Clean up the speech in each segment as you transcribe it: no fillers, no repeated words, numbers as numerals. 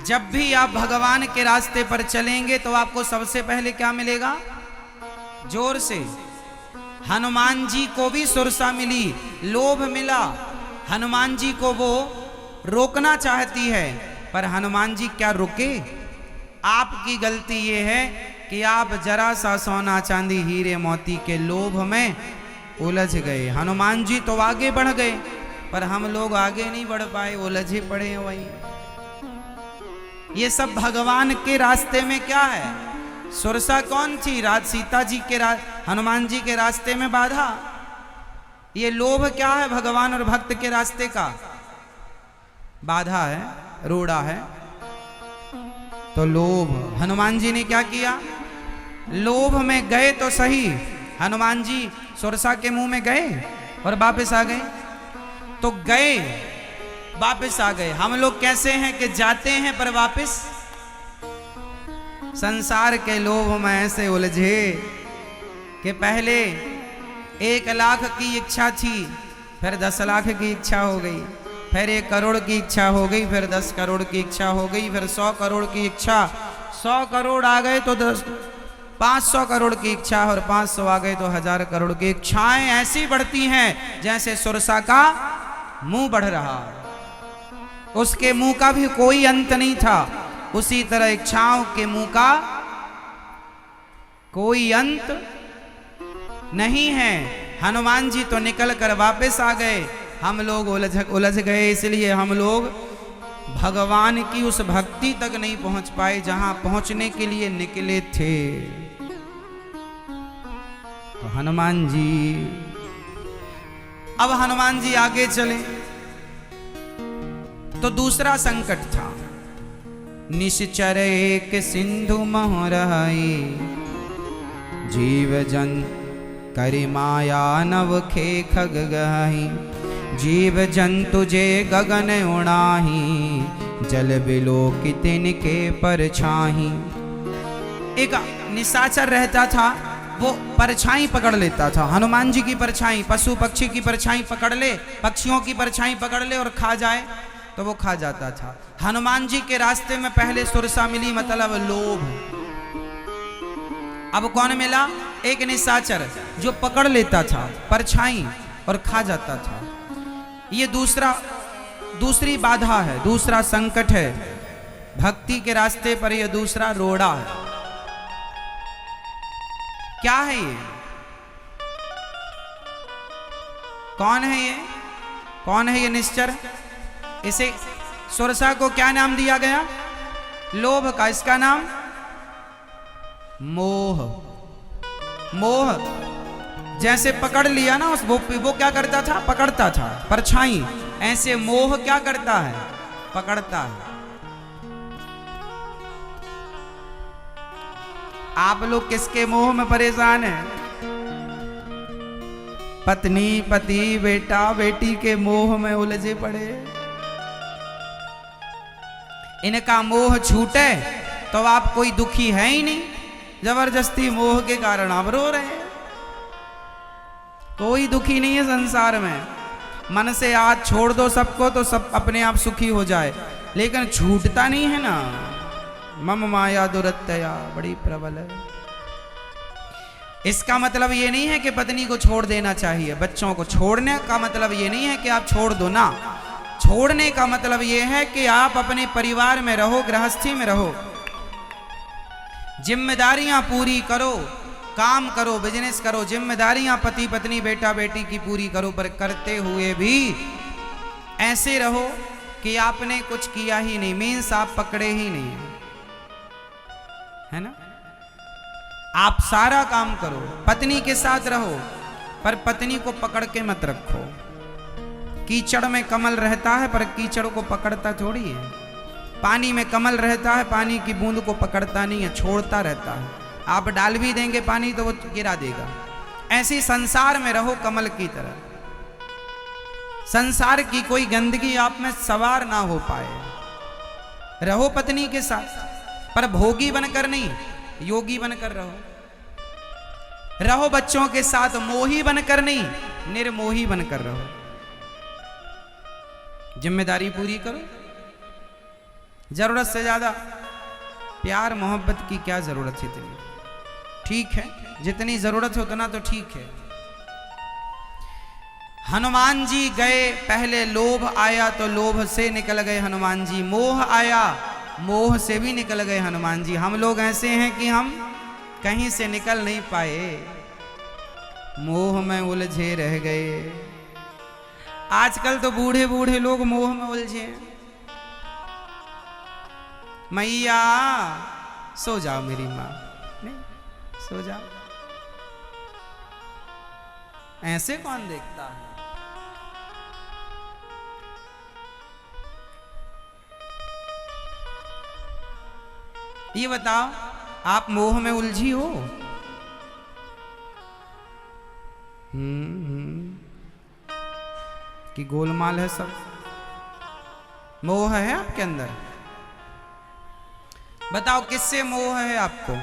जब भी आप भगवान के रास्ते पर चलेंगे तो आपको सबसे पहले क्या मिलेगा? जोर से। हनुमान जी को भी सुरसा मिली, लोभ मिला। हनुमान जी को वो रोकना चाहती है, पर हनुमान जी क्या रुके? आपकी गलती ये है कि आप जरा सा सोना चांदी हीरे मोती के लोभ में उलझ गए। हनुमान जी तो आगे बढ़ गए, पर हम लोग आगे नहीं बढ़ पाए, उलझे पड़े हैं वहीं। ये सब भगवान के रास्ते में क्या है? सुरसा कौन थी? सीता जी के हनुमान जी के रास्ते में बाधा। ये लोभ क्या है? भगवान और भक्त के रास्ते का बाधा है, रोड़ा है। तो लोभ, हनुमान जी ने क्या किया? लोभ में गए तो सही, हनुमान जी सुरसा के मुंह में गए और वापस आ गए। तो गए, वापस आ गए। हम लोग कैसे हैं कि जाते हैं पर वापस संसार के लोभ में ऐसे उलझे कि पहले 1 लाख की इच्छा थी, फिर 10 लाख की इच्छा हो गई, फिर 1 करोड़ की इच्छा हो गई, फिर 10 करोड़ की इच्छा हो गई, फिर 100 करोड़ की इच्छा। 100 करोड़ आ गए तो 500 करोड़ की इच्छा, और 500 आ गए तो 1000 करोड़ की इच्छाएं ऐसी बढ़ती हैं जैसे सुरसा का मुंह बढ़ रहा। उसके मुंह का भी कोई अंत नहीं था, उसी तरह इच्छाओं के मुंह का कोई अंत नहीं है। हनुमान जी तो निकल कर वापस आ गए, हम लोग उलझ गए। इसलिए हम लोग भगवान की उस भक्ति तक नहीं पहुंच पाए जहां पहुंचने के लिए निकले थे। तो हनुमान जी, अब हनुमान जी आगे चले तो दूसरा संकट था। निश्चर एक सिंधु महरई, जीव जन करि माया नव खे खग गही। जीव जंतु जे गगन उड़ाही, जल बिलो कितिन के परछाही। एक निशाचर रहता था, वो परछाई पकड़ लेता था। हनुमान जी की परछाई, पशु पक्षी की परछाई पकड़ ले, पक्षियों की परछाई पकड़ ले और खा जाए तो वो खा जाता था। हनुमान जी के रास्ते में पहले सुरसा मिली, मतलब लोभ। अब कौन मिला? एक निशाचर जो पकड़ लेता था परछाई और खा जाता था। ये दूसरी बाधा है, दूसरा संकट है भक्ति के रास्ते पर। यह दूसरा रोड़ा है। क्या है ये? कौन है ये? कौन है ये निश्चर? इसे सुरसा को क्या नाम दिया गया? लोभ का। इसका नाम मोह। मोह जैसे पकड़ लिया ना, वो क्या करता था? पकड़ता था परछाई। ऐसे मोह क्या करता है? पकड़ता है। आप लोग किसके मोह में परेशान हैं? पत्नी, पति, बेटा, बेटी के मोह में उलझे पड़े। इनका मोह छूटे तो आप कोई दुखी है ही नहीं। जबरदस्ती मोह के कारण आप रो रहे हैं। कोई दुखी नहीं है संसार में। मन से आज छोड़ दो सबको तो सब अपने आप सुखी हो जाए, लेकिन छूटता नहीं है ना। मम माया दुरत्यया बड़ी प्रबल है। इसका मतलब ये नहीं है कि पत्नी को छोड़ देना चाहिए। बच्चों को छोड़ने का मतलब ये नहीं है कि आप छोड़ दो ना। छोड़ने का मतलब ये है कि आप अपने परिवार में रहो, गृहस्थी में रहो, जिम्मेदारियां पूरी करो, काम करो, बिजनेस करो, जिम्मेदारियां पति पत्नी बेटा बेटी की पूरी करो, पर करते हुए भी ऐसे रहो कि आपने कुछ किया ही नहीं, मीन्स आप पकड़े ही नहीं, है ना। आप सारा काम करो, पत्नी के साथ रहो, पर पत्नी को पकड़ के मत रखो। कीचड़ में कमल रहता है पर कीचड़ को पकड़ता थोड़ी है। पानी में कमल रहता है, पानी की बूंद को पकड़ता नहीं है, छोड़ता रहता है। आप डाल भी देंगे पानी तो वो गिरा देगा। ऐसी संसार में रहो कमल की तरह। संसार की कोई गंदगी आप में सवार ना हो पाए। रहो पत्नी के साथ, पर भोगी बनकर नहीं, योगी बनकर रहो। रहो बच्चों के साथ, मोही बनकर नहीं, निर्मोही बनकर रहो। जिम्मेदारी पूरी करो, जरूरत से ज्यादा प्यार मोहब्बत की क्या जरूरत है इतनी? ठीक है, जितनी जरूरत है उतना तो ठीक है। हनुमान जी गए, पहले लोभ आया तो लोभ से निकल गए हनुमान जी, मोह आया मोह से भी निकल गए हनुमान जी। हम लोग ऐसे हैं कि हम कहीं से निकल नहीं पाए, मोह में उलझे रह गए। आजकल तो बूढ़े बूढ़े लोग मोह में उलझे। मैया सो जाओ मेरी माँ, नहीं सो जाओ, ऐसे कौन देखता है? ये बताओ, आप मोह में उलझी हो? कि गोलमाल है सब? मोह है आपके अंदर? बताओ किससे मोह है आपको?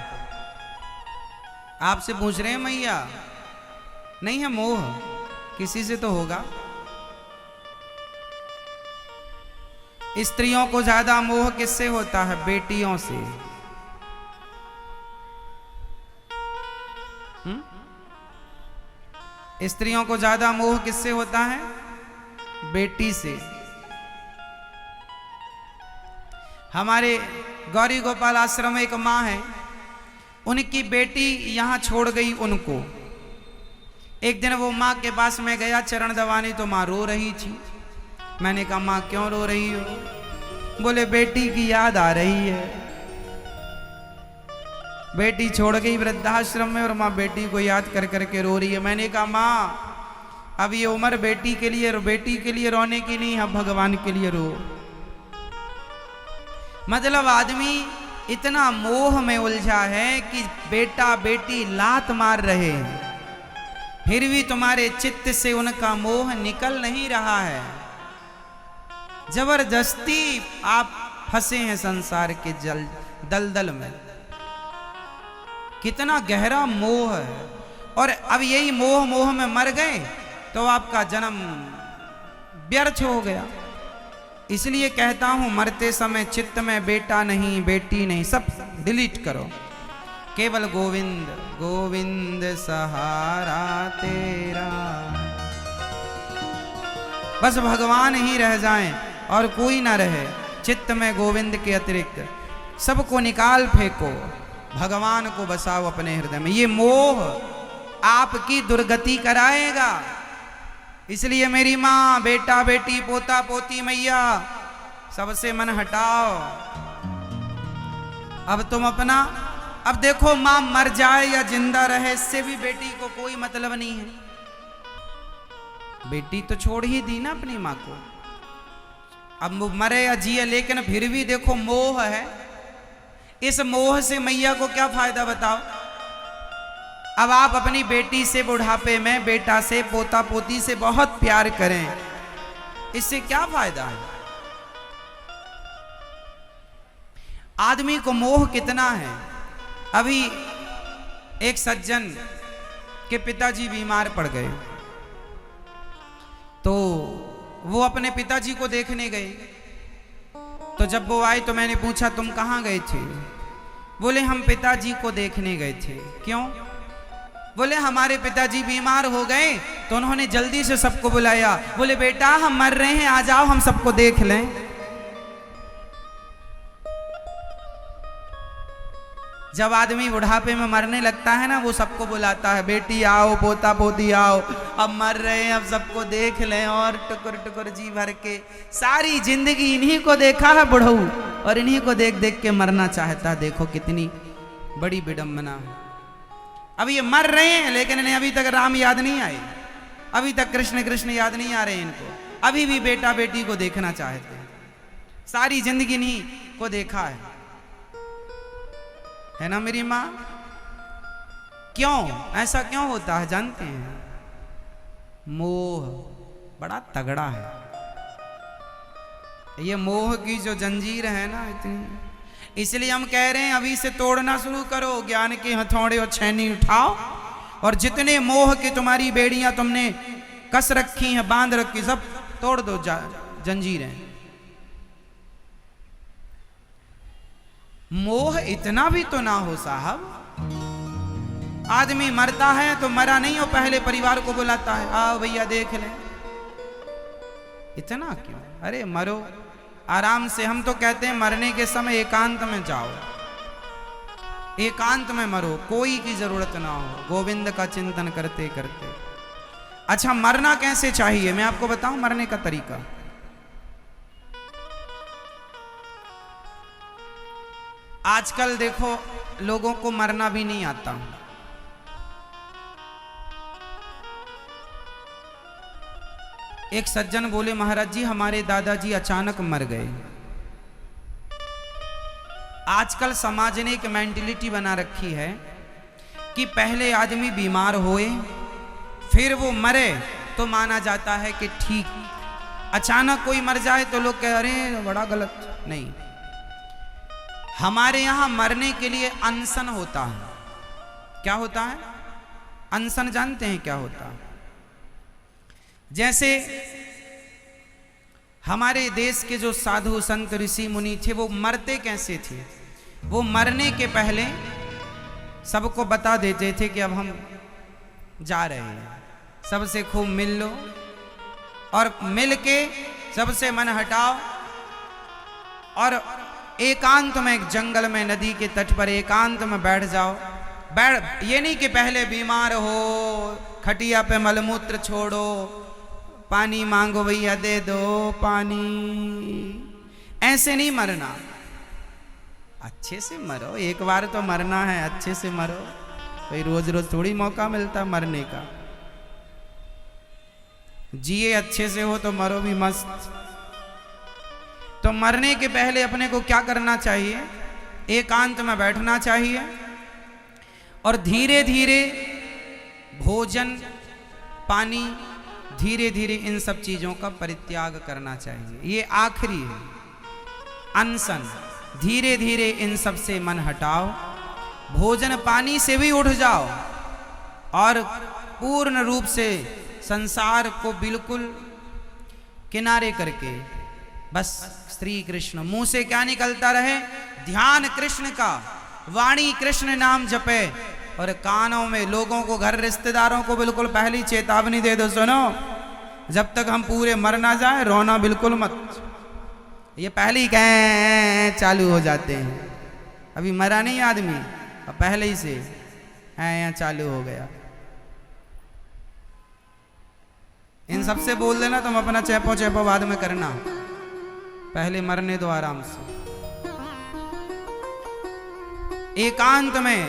आपसे पूछ रहे हैं मैया, नहीं है मोह, किसी से तो होगा। स्त्रियों को ज्यादा मोह किससे होता है? बेटियों से। स्त्रियों को ज्यादा मोह किससे होता है? बेटी से। हमारे गौरी गोपाल आश्रम में एक माँ है, उनकी बेटी यहाँ छोड़ गई उनको। एक दिन वो माँ के पास में गया चरण दबाने, तो माँ रो रही थी। मैंने कहा माँ क्यों रो रही हो? बोले बेटी की याद आ रही है। बेटी छोड़ गई वृद्धाश्रम में और माँ बेटी को याद कर करके रो रही है। मैंने कहा माँ अब ये उम्र बेटी के लिए रोने की नहीं, अब भगवान के लिए रो। मतलब आदमी इतना मोह में उलझा है कि बेटा बेटी लात मार रहे हैं, फिर भी तुम्हारे चित्त से उनका मोह निकल नहीं रहा है। जबरदस्ती आप फंसे हैं संसार के दलदल में। कितना गहरा मोह है। और अब यही मोह में मर गए तो आपका जन्म व्यर्थ हो गया। इसलिए कहता हूं मरते समय चित्त में बेटा नहीं बेटी नहीं सब डिलीट करो, केवल गोविंद गोविंद सहारा तेरा, बस भगवान ही रह जाएं और कोई ना रहे। चित्त में गोविंद के अतिरिक्त सबको निकाल फेंको, भगवान को बसाओ अपने हृदय में। ये मोह आपकी दुर्गति कराएगा। इसलिए मेरी माँ, बेटा बेटी, पोता पोती, मैया, सबसे मन हटाओ। अब तुम अपना, अब देखो माँ मर जाए या जिंदा रहे, इससे भी बेटी को कोई मतलब नहीं है। बेटी तो छोड़ ही दी ना अपनी माँ को, अब मरे या जिए, लेकिन फिर भी देखो मोह है। इस मोह से मैया को क्या फायदा बताओ? अब आप अपनी बेटी से बुढ़ापे में, बेटा से, पोता पोती से बहुत प्यार करें, इससे क्या फायदा है? आदमी को मोह कितना है। अभी एक सज्जन के पिताजी बीमार पड़ गए, तो वो अपने पिताजी को देखने गए। तो जब वो आए तो मैंने पूछा तुम कहाँ गए थे? बोले हम पिताजी को देखने गए थे। क्यों? बोले हमारे पिताजी बीमार हो गए तो उन्होंने जल्दी से सबको बुलाया। बोले बेटा हम मर रहे हैं, आ जाओ हम सबको देख लें। जब आदमी बुढ़ापे में मरने लगता है ना, वो सबको बुलाता है, बेटी आओ, पोता पोती आओ, अब मर रहे हैं, अब सबको देख लें। और टुकुर टुकुर जी भर के सारी जिंदगी इन्हीं को देखा है बुढ़ऊ, और इन्हीं को देख देख के मरना चाहता है। देखो कितनी बड़ी विडंबना है। अब ये मर रहे हैं लेकिन इन्हें अभी तक राम याद नहीं आए, अभी तक कृष्ण कृष्ण याद नहीं आ रहे इनको, अभी भी बेटा बेटी को देखना चाहते हैं। सारी जिंदगी इन्हीं को देखा है ना मेरी माँ? क्यों ऐसा क्यों होता है जानते हैं? मोह बड़ा तगड़ा है। ये मोह की जो जंजीर है ना इतनी, इसलिए हम कह रहे हैं अभी से तोड़ना शुरू करो। ज्ञान के हथौड़े और छैनी उठाओ, और जितने मोह की तुम्हारी बेड़ियां तुमने कस रखी हैं, बांध रखी, सब तोड़ दो जंजीरें। मोह इतना भी तो ना हो साहब। आदमी मरता है तो मरा नहीं हो, पहले परिवार को बुलाता है, आओ भैया देख लें। इतना क्यों? अरे मरो आराम से। हम तो कहते हैं मरने के समय एकांत में जाओ, एकांत में मरो, कोई की जरूरत ना हो, गोविंद का चिंतन करते करते। अच्छा, मरना कैसे चाहिए मैं आपको बताऊं मरने का तरीका। आजकल देखो लोगों को मरना भी नहीं आता। एक सज्जन बोले, महाराज जी हमारे दादाजी अचानक मर गए। आजकल समाज ने एक मेंटलिटी बना रखी है कि पहले आदमी बीमार होए फिर वो मरे तो माना जाता है कि ठीक, अचानक कोई मर जाए तो लोग कह रहे हैं बड़ा गलत। नहीं, हमारे यहां मरने के लिए अनशन होता है। क्या होता है? अनशन जानते हैं क्या होता है? जैसे हमारे देश के जो साधु संत ऋषि मुनि थे वो मरते कैसे थे? वो मरने के पहले सबको बता देते थे कि अब हम जा रहे हैं, सबसे खूब मिल लो और मिल के सबसे मन हटाओ और एकांत में एक जंगल में नदी के तट पर एकांत में बैठ जाओ। बैठ, ये नहीं कि पहले बीमार हो खटिया पे मलमूत्र छोड़ो, पानी मांगो भैया दे दो पानी, ऐसे नहीं मरना। अच्छे से मरो, एक बार तो मरना है, अच्छे से मरो। भाई रोज रोज थोड़ी मौका मिलता मरने का। जिए अच्छे से हो तो मरो भी मस्त। तो मरने के पहले अपने को क्या करना चाहिए? एकांत में बैठना चाहिए और धीरे धीरे भोजन पानी, धीरे धीरे इन सब चीजों का परित्याग करना चाहिए। ये आखिरी है अनशन। धीरे धीरे इन सब से मन हटाओ, भोजन पानी से भी उठ जाओ और पूर्ण रूप से संसार को बिल्कुल किनारे करके बस श्री कृष्ण, मुंह से क्या निकलता रहे? ध्यान कृष्ण का, वाणी कृष्ण नाम जपे और कानों में लोगों को, घर रिश्तेदारों को बिल्कुल पहली चेतावनी दे दो, सुनो जब तक हम पूरे मर ना जाए रोना बिल्कुल मत। ये पहले ही कहें चालू हो जाते हैं, अभी मरा नहीं आदमी और पहले ही से यहाँ चालू हो गया। इन सबसे बोल देना तुम अपना चैपो चैपो बाद में करना, पहले मरने दो आराम से। एकांत में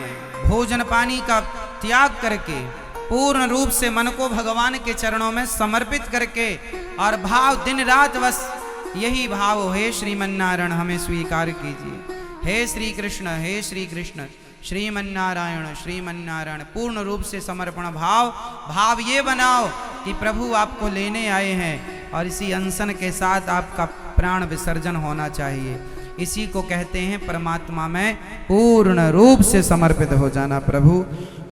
भोजन पानी का त्याग करके पूर्ण रूप से मन को भगवान के चरणों में समर्पित करके और भाव दिन रात बस यही भाव हो, हे श्रीमन्नारायण हमें स्वीकार कीजिए, हे श्री कृष्ण, हे श्री कृष्ण, श्रीमन्नारायण श्रीमन्नारायण। पूर्ण रूप से समर्पण भाव ये बनाओ कि प्रभु आपको लेने आए हैं और इसी अनशन के साथ आपका प्राण विसर्जन होना चाहिए। इसी को कहते हैं परमात्मा में पूर्ण रूप से समर्पित हो जाना। प्रभु